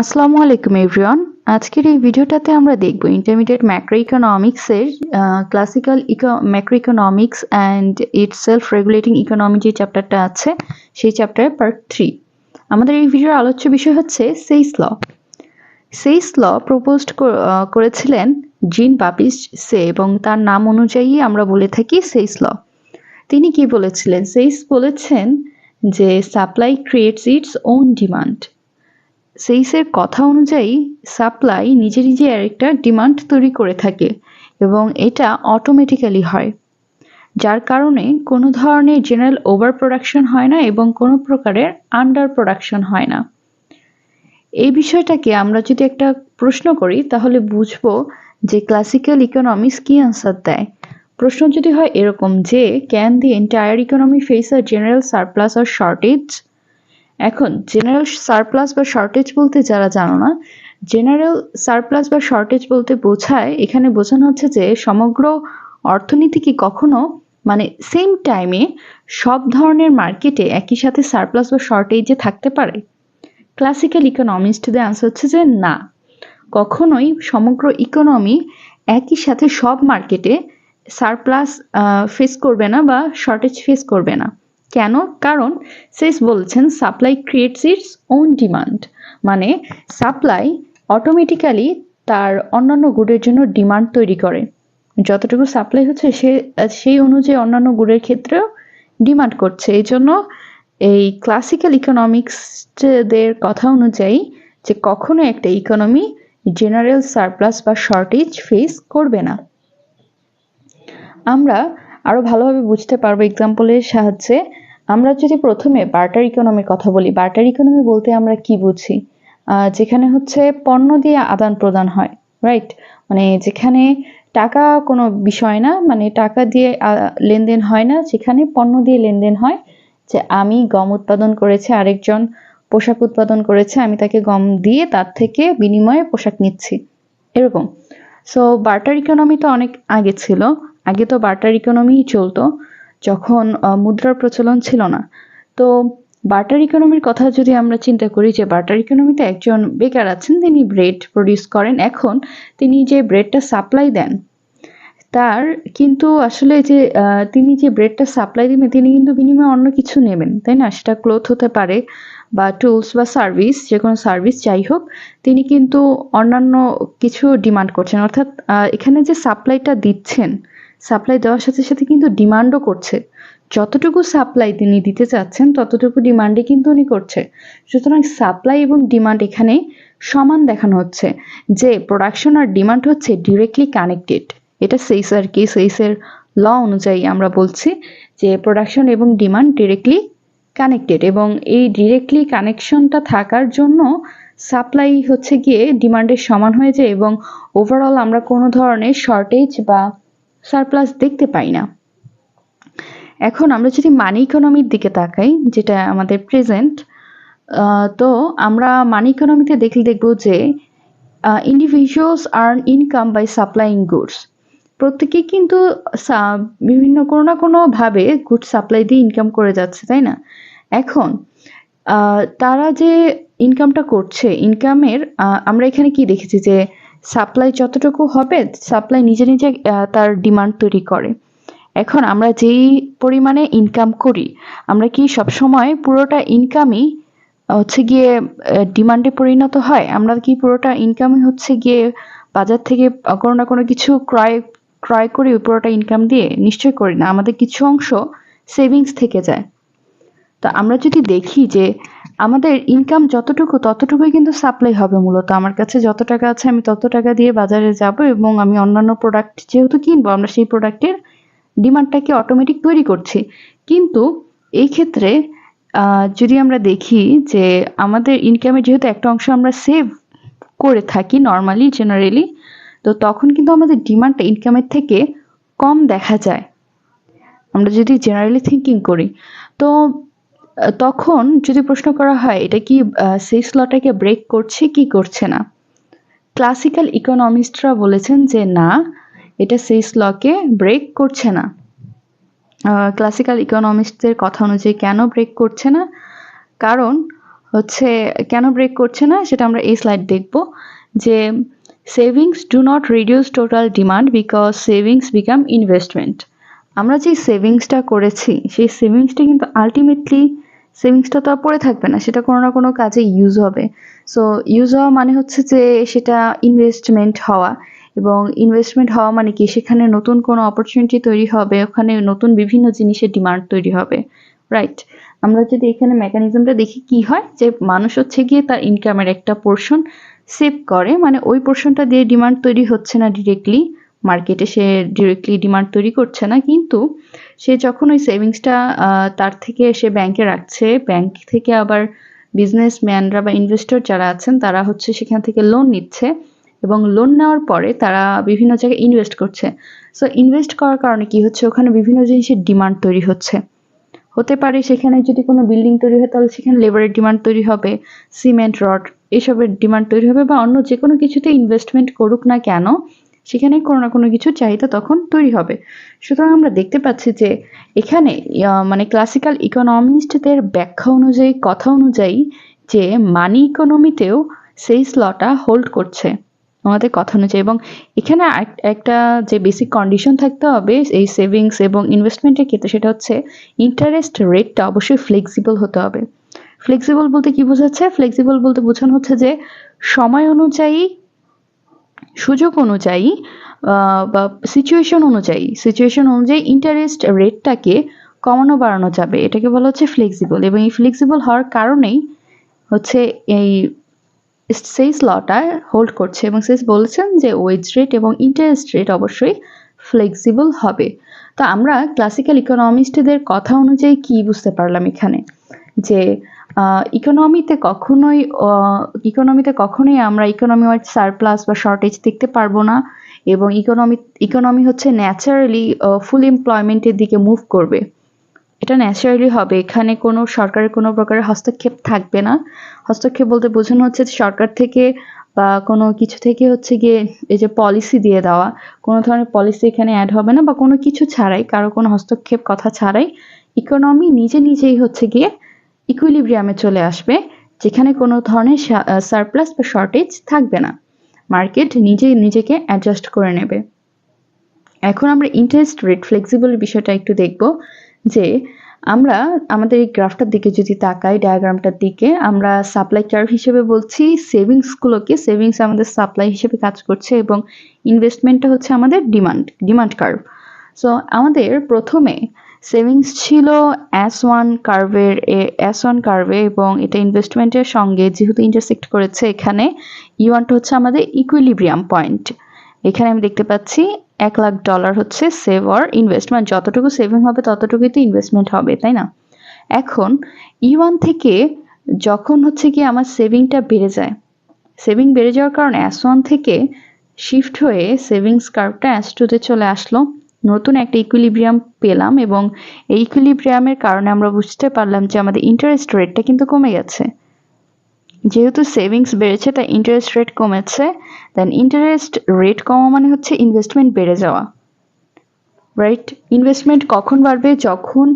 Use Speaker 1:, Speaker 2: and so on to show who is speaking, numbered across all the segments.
Speaker 1: আসসালামু আলাইকুম এভরিওয়ান। আজকের এই ভিডিওটাতে আমরা দেখব ইন্টারমিডিয়েট ম্যাক্রো ইকোনমিক্সের classical macro economics and its self regulating economy যে চ্যাপ্টারটা আছে সেই চ্যাপ্টারের পার্ট 3। আমাদের এই ভিডিওর আলোচ্য বিষয় হচ্ছে সেইস ল। সেইস ল প্রপোজড করেছিলেন জিন বাপিস্ট সে এবং তার নাম অনুযায়ী আমরা বলে থাকি সেইস ল। তিনি কি বলেছিলেন? সেইস বলেছেন যে supply creates its own demand. সেইসের কথা অনুযায়ী সাপ্লাই নিজে নিজে আরেকটা ডিমান্ড তৈরি করে থাকে এবং এটা অটোমেটিক্যালি হয়, যার কারণে কোনো ধরনের জেনারেল ওভার প্রোডাকশন হয় না এবং কোনো প্রকারের আন্ডার প্রোডাকশন হয় না। এই বিষয়টাকে আমরা যদি একটা প্রশ্ন করি তাহলে বুঝবো যে ক্লাসিক্যাল ইকোনমিক্স কি আনসার দেয়। প্রশ্ন যদি হয় এরকম যে can the entire economy face a general surplus or shortage. এখন জেনারেল সারপ্লাস বা শর্টেজ বলতে যারা জানো না, জেনারেল সারপ্লাস বা শর্টেজ বলতে বোঝায়, এখানে বোঝানো হচ্ছে যে সমগ্র অর্থনীতি কি কখনো মানে সেম টাইমে সব ধরনের মার্কেটে একই সাথে সারপ্লাস বা শর্টেজে থাকতে পারে। ক্লাসিক্যাল ইকোনমিস্টদের আনসার হচ্ছে যে না, কখনোই সমগ্র ইকোনমি একই সাথে সব মার্কেটে সারপ্লাস ফেস করবে না বা শর্টেজ ফেস করবে না। কেন? কারণ সেইস বলছেন supply creates its own demand, মানে সাপ্লাই অটোমেটিক্যালি তার অন্যান্য গুডের জন্য ডিমান্ড তৈরি করে। যতটুকু সাপ্লাই হচ্ছে সেই অনুযায়ী অন্যান্য গুডের ক্ষেত্রেও ডিমান্ড করছে। এই জন্য এই ক্লাসিক্যাল ইকোনমিক্সদের কথা অনুযায়ী যে কখনো একটা ইকোনমি জেনারেল সারপ্লাস বা শর্টেজ ফেস করবে না। আমরা আরো ভালোভাবে বুঝতে পারবো এক্সাম্পলের সাহায্যে। আমরা যদি প্রথমে বার্টার ইকোনমির কথা বলি, বার্টার ইকোনমি বলতে আমরা কি বুঝি? যেখানে হচ্ছে পণ্য দিয়ে আদান প্রদান হয়, রাইট? মানে যেখানে টাকা কোনো বিষয় না, মানে টাকা দিয়ে লেনদেন হয় না, যেখানে পণ্য দিয়ে লেনদেন হয়। যে আমি গম উৎপাদন করেছি, আরেকজন পোশাক উৎপাদন করেছে, আমি তাকে গম দিয়ে তার থেকে বিনিময়ে পোশাক নিচ্ছি, এরকম। সো বার্টার ইকোনমি তো অনেক আগে ছিল। আগে তো বার্টার ইকোনমিই চলতো যখন মুদ্রার প্রচলন ছিল না। তো বার্টার ইকোনমির কথা যদি আমরা চিন্তা করি যে বার্টার ইকোনমিতে একজন বেকার আছেন, তিনি ব্রেড প্রডিউস করেন। এখন তিনি যে ব্রেডটা সাপ্লাই দেন, তার কিন্তু আসলে যে তিনি যে ব্রেডটা সাপ্লাই দিবেন তিনি কিন্তু বিনিময়ে অন্য কিছু নেবেন, তাই না? সেটা ক্লথ হতে পারে বা টুলস বা সার্ভিস, যে কোনো সার্ভিস যাই হোক, তিনি কিন্তু অন্যান্য কিছু ডিমান্ড করছেন। অর্থাৎ এখানে যে সাপ্লাইটা দিচ্ছেন, সাপ্লাই দেওয়ার সাথে সাথে কিন্তু ডিমান্ডও করছে। যতটুকু সাপ্লাই তিনি দিতে চাচ্ছেন ততটুকু ডিমান্ডে কিন্তু উনি করছে। সুতরাং সাপ্লাই এবং ডিমান্ড এখানে সমান দেখানো হচ্ছে, যে প্রোডাকশন আর ডিমান্ড হচ্ছে ডিরেক্টলি কানেক্টেড। এটা সেইস আর কি, সেইসের ল অনুযায়ী আমরা বলছি যে প্রোডাকশন এবং ডিমান্ড ডিরেক্টলি কানেক্টেড, এবং এই ডিরেক্টলি কানেকশনটা থাকার জন্য সাপ্লাই হচ্ছে গিয়ে ডিমান্ডের সমান হয়ে যায় এবং ওভারঅল আমরা কোনো ধরনের শর্টেজ বা সারপ্লাস দেখতে পাই না। এখন আমরা যদি মানি ইকোনমির দিকে তাকাই, যেটা আমাদের প্রেজেন্ট, তো আমরা মানি ইকোনমিতে দেখব যে individuals earn income by supplying goods. প্রত্যেকেই কিন্তু বিভিন্ন কোনো না কোনো ভাবে গুড সাপ্লাই দিয়ে ইনকাম করে যাচ্ছে, তাই না? এখন তারা যে ইনকামটা করছে, ইনকামের আমরা এখানে কি দেখেছি যে সাপ্লাই যতটুকু হবে, সাপ্লাই নিজে নিজে তার ডিমান্ড তৈরি করে। এখন আমরা যেই পরিমাণে ইনকাম করি, আমরা কি সবসময় পুরোটা ইনকামই হচ্ছে গিয়ে ডিমান্ডে পরিণত হয়? আমরা কি পুরোটা ইনকামই হচ্ছে গিয়ে বাজার থেকে কোনো না কোনো কিছু ক্রয় করি পুরোটা ইনকাম দিয়ে? নিশ্চয় করি না। আমাদের কিছু অংশ সেভিংস থেকে যায়। তো আমরা যদি দেখি যে আমাদের ইনকাম যতটুকু ততটুকুই কিন্তু সাপ্লাই হবে। মূলত আমার কাছে যত টাকা আছে আমি তত টাকা দিয়ে বাজারে যাব এবং আমি অন্যান্য প্রোডাক্ট যেহেতু কিনবো, আমরা সেই প্রোডাক্টের ডিমান্ডটাকে অটোমেটিক তৈরি করছি। কিন্তু এই ক্ষেত্রে যদি আমরা দেখি যে আমাদের ইনকামের যেহেতু একটা অংশ আমরা সেভ করে থাকি নর্মালি জেনারেলি, তো তখন কিন্তু আমাদের ডিমান্ডটা ইনকামের থেকে কম দেখা যায় আমরা যদি জেনারেলি থিঙ্কিং করি। তো তখন যদি প্রশ্ন করা হয় এটা কি সেইস লটাকে ব্রেক করছে কি করছে না, ক্লাসিক্যাল ইকোনমিস্টরা বলেছেন যে না, এটা সেইস লকে ব্রেক করছে না। ক্লাসিক্যাল ইকোনমিস্টদের কথা অনুযায়ী কেন ব্রেক করছে না? কারণ হচ্ছে কেন ব্রেক করছে না সেটা আমরা এই স্লাইড দেখব যে savings do not reduce total demand because savings become investment. আমরা যে সেভিংসটা করেছি সেই সেভিংসটা কিন্তু আলটিমেটলি সেভিংসটা তো আর পড়ে থাকবে না, সেটা কোনো না কোনো কাজে ইউজ হবে। সো ইউজ হওয়া মানে হচ্ছে যে সেটা ইনভেস্টমেন্ট হওয়া, এবং ইনভেস্টমেন্ট হওয়া মানে কি সেখানে নতুন কোনো অপরচুনিটি তৈরি হবে, ওখানে নতুন বিভিন্ন জিনিসের ডিমান্ড তৈরি হবে, রাইট? আমরা যদি এখানে মেকানিজমটা দেখি কি হয় যে মানুষ হচ্ছে গিয়ে তার ইনকামের একটা পোর্শন সেভ করে, মানে ওই পোর্শনটা দিয়ে ডিমান্ড তৈরি হচ্ছে না ডিরেক্টলি মার্কেটে, সে ডিরেক্টলি ডিমান্ড তৈরি করছে না, কিন্তু সে যখন ওই সেভিংসটা তার থেকে সে ব্যাংকে রাখছে, ব্যাংক থেকে আবার বিজনেসম্যানরা বা ইনভেস্টর যারা আছেন তারা হচ্ছে সেখান থেকে লোন নিচ্ছে, এবং লোন নেওয়ার পরে তারা বিভিন্ন জায়গায় ইনভেস্ট করছে। সো ইনভেস্ট করার কারণে কি হচ্ছে, ওখানে বিভিন্ন জিনিসের ডিমান্ড তৈরি হচ্ছে। হতে পারে সেখানে যদি কোনো বিল্ডিং তৈরি হয় তাহলে সেখানে লেবারের ডিমান্ড তৈরি হবে, সিমেন্ট, রড এসবের ডিমান্ড তৈরি হবে, বা অন্য যে কোনো কিছুতে ইনভেস্টমেন্ট করুক না কেন সেখানে কোনো না কোনো কিছু চাহিদা তখন তৈরি হবে। সুতরাং আমরা দেখতে পাচ্ছি যে এখানে মানে ক্লাসিক্যাল ইকোনমিস্টদের ব্যাখ্যা অনুযায়ী, কথা অনুযায়ী, যে মানি ইকোনমিতেও সেই লটা হোল্ড করছে আমাদের কথা অনুযায়ী। এবং এখানে একটা যে বেসিক কন্ডিশন থাকতে হবে এই সেভিংস এবং ইনভেস্টমেন্টের ক্ষেত্রে, সেটা হচ্ছে ইন্টারেস্ট রেটটা অবশ্যই ফ্লেক্সিবল হতে হবে। ফ্লেক্সিবল বলতে কি বোঝাচ্ছে? ফ্লেক্সিবল বলতে বোঝানো হচ্ছে যে সময় অনুযায়ী, সুযোগ অনুযায়ী বা সিচুয়েশন অনুযায়ী ইন্টারেস্ট রেটটাকে কমানো বাড়ানো যাবে, এটাকে বলা হচ্ছে ফ্লেক্সিবল। এবং এই ফ্লেক্সিবল হওয়ার কারণেই হচ্ছে এই সেই লটা হোল্ড করছে, এবং সেই বলেছেন যে ওয়েজ রেট এবং ইন্টারেস্ট রেট অবশ্যই ফ্লেক্সিবল হবে। তো আমরা ক্লাসিক্যাল ইকোনমিস্টদের কথা অনুযায়ী কি বুঝতে পারলাম এখানে, যে ইকোনমিতে কখনোই আমরা ইকোনমি ওয়াইড সারপ্লাস বা শর্টেজ দেখতে পারবো না, এবং ইকোনমি হচ্ছে ন্যাচারালি ফুল এমপ্লয়মেন্টের দিকে মুভ করবে, এটা ন্যাচারালি হবে। এখানে কোনো সরকারের কোনো প্রকারের হস্তক্ষেপ থাকবে না। হস্তক্ষেপ বলতে বোঝানো হচ্ছে সরকার থেকে বা কোনো কিছু থেকে হচ্ছে গিয়ে এই যে পলিসি দিয়ে দেওয়া, কোনো ধরনের পলিসি এখানে অ্যাড হবে না, বা কোনো কিছু ছাড়াই, কারো কোনো হস্তক্ষেপ কথা ছাড়াই ইকোনমি নিজেই হচ্ছে গিয়ে ইকুইলিব্রিয়ামে চলে আসবে, যেখানে কোনো ধরনের সারপ্লাস বা শর্টেজ থাকবে না, মার্কেট নিজেকে অ্যাডজাস্ট করে নেবে। এখন আমরা ইন্টারেস্ট রেট ফ্লেক্সিবলের বিষয়টা একটু দেখব, যে আমরা আমাদের এই গ্রাফটার দিকে যদি তাকাই, ডায়াগ্রামটার দিকে, আমরা সাপ্লাই কার্ভ হিসেবে বলছি সেভিংস আমাদের সাপ্লাই হিসেবে কাজ করছে, এবং ইনভেস্টমেন্টটা হচ্ছে আমাদের ডিমান্ড কার্ভ। সো আমাদের প্রথমে সেভিংস ছিল S1 কার্ভে, এবং এটা ইনভেস্টমেন্টের সঙ্গে যেহেতু ইন্টারসেক্ট করেছে, এখানে E1টা হচ্ছে আমাদের ইকুইলিব্রিয়াম পয়েন্ট। এখানে আমি দেখতে পাচ্ছি $1,00,000 হচ্ছে সেভ অর ইনভেস্টমেন্ট, যতটুকু সেভিং হবে ততটুকুই তো ইনভেস্টমেন্ট হবে, তাই না? এখন E1 থেকে যখন হচ্ছে কি আমার সেভিংটা বেড়ে যায়, সেভিং বেড়ে যাওয়ার কারণে S1 থেকে শিফট হয়ে সেভিংস কার্ভটা S2তে চলে আসলো, নতুন একটা ইকুইলিব্রিয়াম পেলাম, এবং এই ইকুইলিব্রিয়ামের কারণে আমরা বুঝতে পারলাম যে আমাদের ইন্টারেস্ট রেটটা কিন্তু কমে গেছে। যেহেতু সেভিংস বেড়েছে তাই ইন্টারেস্ট রেট কমেছে, দেন ইন্টারেস্ট রেট কমা মানে হচ্ছে ইনভেস্টমেন্ট বেড়ে যাওয়া, রাইট? ইনভেস্টমেন্ট কখন বাড়বে? যখন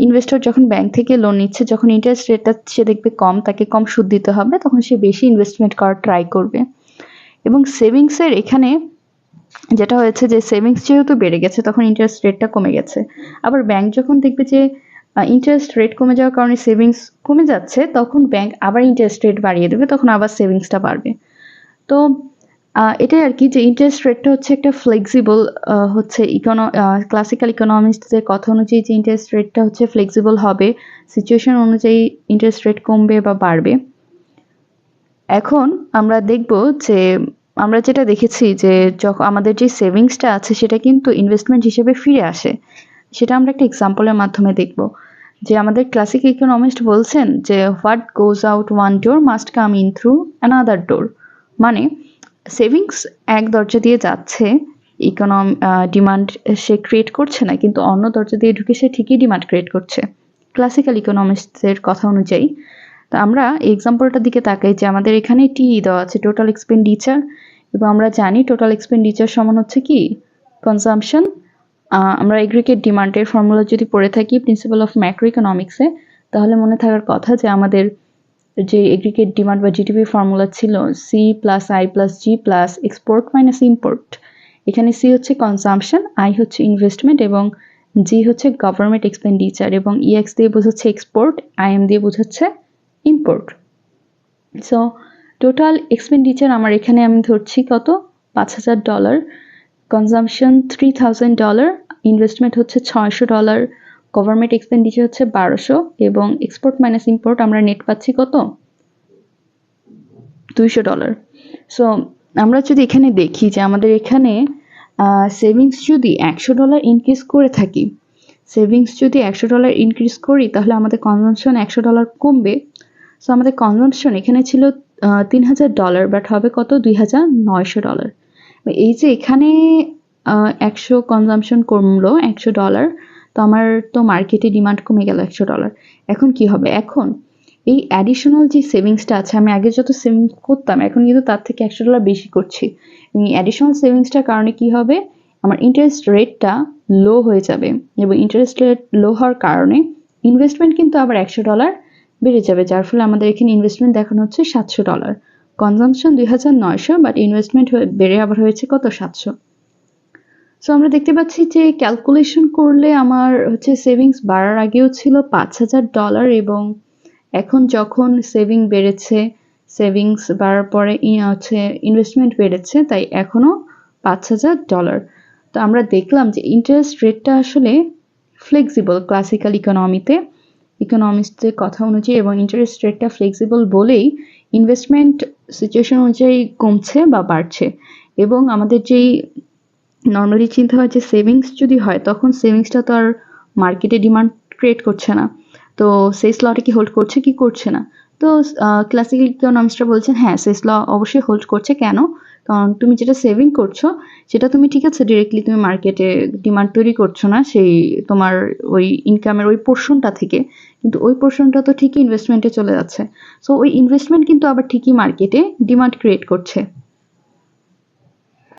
Speaker 1: ইনভেস্টর যখন ব্যাংক থেকে লোন নিচ্ছে, যখন ইন্টারেস্ট রেটটা সে দেখবে কম, তাকে কম সুদ দিতে হবে, তখন সে বেশি ইনভেস্টমেন্ট করার ট্রাই করবে। এবং সেভিংসের এখানে যেটা হয়েছে যে সেভিংস যেহেতু বেড়ে গেছে তখন ইন্টারেস্ট রেটটা কমে গেছে, আবার ব্যাংক যখন দেখবে যে ইন্টারেস্ট রেট কমে যাওয়ার কারণে সেভিংস কমে যাচ্ছে, তখন ব্যাংক আবার ইন্টারেস্ট রেট বাড়িয়ে দেবে, তখন আবার সেভিংসটা বাড়বে। তো এটাই আর কি, যে ইন্টারেস্ট রেটটা হচ্ছে একটা ফ্লেক্সিবল, হচ্ছে ক্লাসিক্যাল ইকোনমিস্টদের কথা অনুযায়ী যে ইন্টারেস্ট রেটটা হচ্ছে ফ্লেক্সিবল হবে, সিচুয়েশন অনুযায়ী ইন্টারেস্ট রেট কমবে বা বাড়বে। এখন আমরা দেখব যে আমরা যেটা দেখেছি যে যখন আমাদের যে সেভিংসটা আছে সেটা কিন্তু ইনভেস্টমেন্ট হিসেবে ফিরে আসে, সেটা আমরা একটা এক্সাম্পলের মাধ্যমে দেখব। যে আমাদের ক্লাসিক ইকোনমিস্ট বলছেন যে what goes out one door must come in through another door, মানে সেভিংস এক দরজা দিয়ে যাচ্ছে, ডিমান্ড সে ক্রিয়েট করছে না, কিন্তু অন্য দরজা দিয়ে ঢুকে সে ঠিকই ডিমান্ড ক্রিয়েট করছে, ক্লাসিক্যাল ইকোনমিস্টদের কথা অনুযায়ী। তো আমরা এক্সাম্পলটার দিকে তাকাই, যে আমাদের এখানে টি দেওয়া আছে টোটাল এক্সপেন্ডিচার, এবং আমরা জানি টোটাল এক্সপেন্ডিচার সমান হচ্ছে কি কনজাম্পশন। আমরা এগ্রিগেট ডিমান্ডের ফর্মুলা যদি পড়ে থাকি প্রিন্সিপাল অফ ম্যাক্রো ইকোনমিক্সে, তাহলে মনে থাকার কথা যে আমাদের যে এগ্রিগেট ডিমান্ড বা জিডিপি ফর্মুলা ছিল C plus I plus G plus export minus import. এখানে সি হচ্ছে কনজাম্পশন, আই হচ্ছে ইনভেস্টমেন্ট এবং জি হচ্ছে গভর্নমেন্ট এক্সপেন্ডিচার এবং ইএক্স দিয়ে বোঝাচ্ছে এক্সপোর্ট, আইএম দিয়ে বোঝাচ্ছে ইম্পোর্ট। সো টোটাল এক্সপেন্ডিচার আমার এখানে আমি ধরছি কত, $5,000, কনজাম্পশন $3,000, ইনভেস্টমেন্ট হচ্ছে $600, গভর্নমেন্ট এক্সপেন্ডিচার হচ্ছে 1200 এবং এক্সপোর্ট মাইনাস ইম্পোর্ট আমরা নেট পাচ্ছি কত, $200। সো আমরা যদি এখানে দেখি যে আমাদের এখানে সেভিংস যদি $100 ইনক্রিজ করে থাকি, সেভিংস যদি $100 ইনক্রিজ করি তাহলে আমাদের কনজাম্পশন $100 কমবে। সো আমাদের কনজাম্পশন এখানে ছিল $3,000 বাট হবে কত, $2,900। এই যে এখানে 100 কনজাম্পশন কমলো $100, তো আমার তো মার্কেটে ডিমান্ড কমে গেল $100। এখন কি হবে, এখন এই অ্যাডিশনাল যে সেভিংসটা আছে, আমি আগে যত সেভিংস করতাম এখন কিন্তু তার থেকে $100 বেশি করছি। এই অ্যাডিশনাল সেভিংসটার কারণে কি হবে, আমার ইন্টারেস্ট রেটটা লো হয়ে যাবে এবং ইন্টারেস্ট রেট লো হওয়ার কারণে ইনভেস্টমেন্ট কিন্তু আবার $100 বেড়ে যাবে, যার ফলে আমাদের এখানে ইনভেস্টমেন্ট দেখানো হচ্ছে $700, কনজাম্পশন 2,900 বাট ইনভেস্টমেন্ট বেড়ে আবার হয়েছে কত, 700। সো আমরা দেখতে পাচ্ছি যে ক্যালকুলেশন করলে আমার হচ্ছে সেভিংস বাড়ার আগেও ছিল $5,000 এবং এখন যখন সেভিং বেড়েছে, সেভিংস বাড়ার পরে হচ্ছে ইনভেস্টমেন্ট বেড়েছে, তাই এখনো $5,000। তো আমরা দেখলাম যে ইন্টারেস্ট রেটটা আসলে ফ্লেক্সিবল ক্লাসিক্যাল ইকোনমিক্সের কথা অনুযায়ী, এবং ইন্টারেস্ট রেটটা ফ্লেক্সিবল বলেই ইনভেস্টমেন্ট সিচুয়েশন অনুযায়ী কমছে বা বাড়ছে। এবং আমাদের যেই নর্মালি চিন্তা হয় যে সেভিংস যদি হয় তখন সেভিংসটা তো আর মার্কেটে ডিমান্ড ক্রিয়েট করছে না, তো সেস লটা কি হোল্ড করছে কি করছে না। তো ক্লাসিক্যাল ইকোনমিক্সরা বলছেন হ্যাঁ সেস ল অবশ্যই হোল্ড করছে। কেন, কারণ তুমি যেটা সেভিং করছো সেটা তুমি ঠিক আছে ডিরেক্টলি তুমি মার্কেটে ডিমান্ড তৈরি করছো না সেই তোমার ওই ইনকামের ওই পোর্শনটা থেকে, কিন্তু ওই পোর্শনটা তো ঠিকই ইনভেস্টমেন্টে চলে যাচ্ছে। সো ওই ইনভেস্টমেন্ট কিন্তু আবার ঠিকই মার্কেটে ডিমান্ড ক্রিয়েট করছে।